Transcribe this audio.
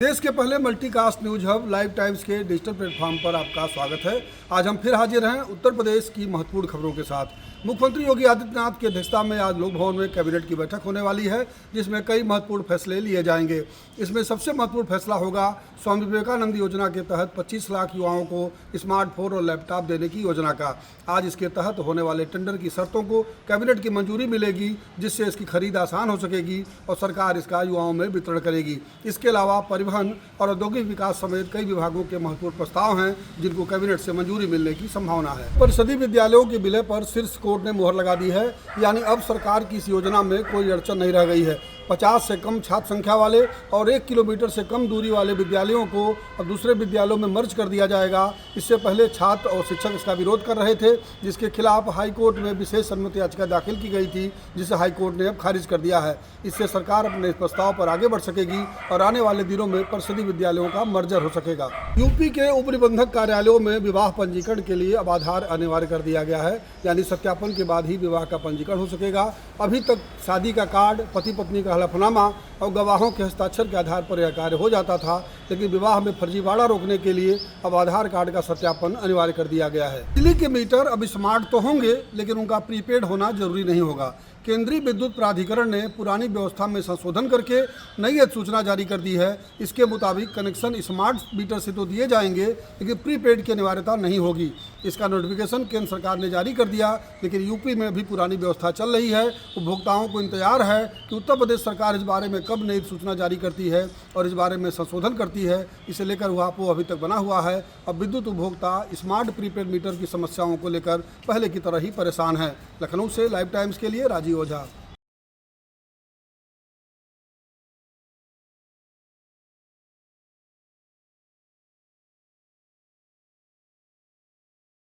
देश के पहले multicast news hub live times के डिजिटल प्लेटफॉर्म पर आपका स्वागत है। आज हम फिर हाजिर हैं उत्तर प्रदेश की महत्वपूर्ण खबरों के साथ। मुख्यमंत्री योगी आदित्यनाथ की अध्यक्षता में आज लोक भवन में कैबिनेट की बैठक होने वाली है, जिसमें कई महत्वपूर्ण फैसले लिए जाएंगे। इसमें सबसे महत्वपूर्ण फैसला होगा स्वामी विवेकानंद योजना के तहत 25 लाख युवाओं को स्मार्टफोन और लैपटॉप देने की योजना का। आज इसके तहत होने वाले टेंडर की शर्तों को कैबिनेट की मंजूरी मिलेगी, जिससे इसकी खरीद आसान हो सकेगी और सरकार इसका युवाओं में वितरण करेगी। इसके अलावा परिवहन और औद्योगिक विकास समेत कई विभागों के महत्वपूर्ण प्रस्ताव हैं, जिनको कैबिनेट से मंजूरी मिलने की संभावना है। परिषदीय विद्यालयों के विलय पर शीर्ष कोर्ट ने मुहर लगा दी है, यानी अब सरकार की इस योजना में कोई अड़चन नहीं रह गई है। 50 से कम छात्र संख्या वाले और 1 किलोमीटर से कम दूरी वाले विद्यालयों को अब दूसरे विद्यालयों में मर्ज कर दिया जाएगा। इससे पहले छात्र और शिक्षक इसका विरोध कर रहे थे, जिसके खिलाफ हाईकोर्ट में विशेष सम्मति याचिका दाखिल की गई थी, जिसे हाईकोर्ट ने अब खारिज कर दिया है। इससे सरकार अपने प्रस्ताव पर आगे बढ़ सकेगी और आने वाले दिनों में परिषदीय विद्यालयों का मर्जर हो सकेगा। यूपी के उप निबंधक कार्यालयों में विवाह पंजीकरण के लिए अब आधार अनिवार्य कर दिया गया है, यानी सत्यापन के बाद ही विवाह का पंजीकरण हो सकेगा। अभी तक शादी का कार्ड, पति पत्नी का हलफनामा और गवाहों के हस्ताक्षर के आधार पर यह कार्य हो जाता था, लेकिन विवाह में फर्जीवाड़ा रोकने के लिए अब आधार कार्ड का सत्यापन अनिवार्य कर दिया गया है। बिजली के मीटर अब स्मार्ट तो होंगे, लेकिन उनका प्रीपेड होना जरूरी नहीं होगा। केंद्रीय विद्युत प्राधिकरण ने पुरानी व्यवस्था में संशोधन करके नई अधिसूचना जारी कर दी है। इसके मुताबिक कनेक्शन स्मार्ट मीटर से तो दिए जाएंगे, लेकिन प्रीपेड की अनिवार्यता नहीं होगी। इसका नोटिफिकेशन केंद्र सरकार ने जारी कर दिया, लेकिन यूपी में भी पुरानी व्यवस्था चल रही है। उपभोक्ताओं को इंतजार है कि उत्तर प्रदेश सरकार इस बारे में कब नई सूचना जारी करती है और इस बारे में संशोधन करती है। इसे लेकर ऊहापोह अभी तक बना हुआ है। अब विद्युत उपभोक्ता स्मार्ट प्रीपेड मीटर की समस्याओं को लेकर पहले की तरह ही परेशान है। लखनऊ से लाइव टाइम्स के लिए राजीव ओझा।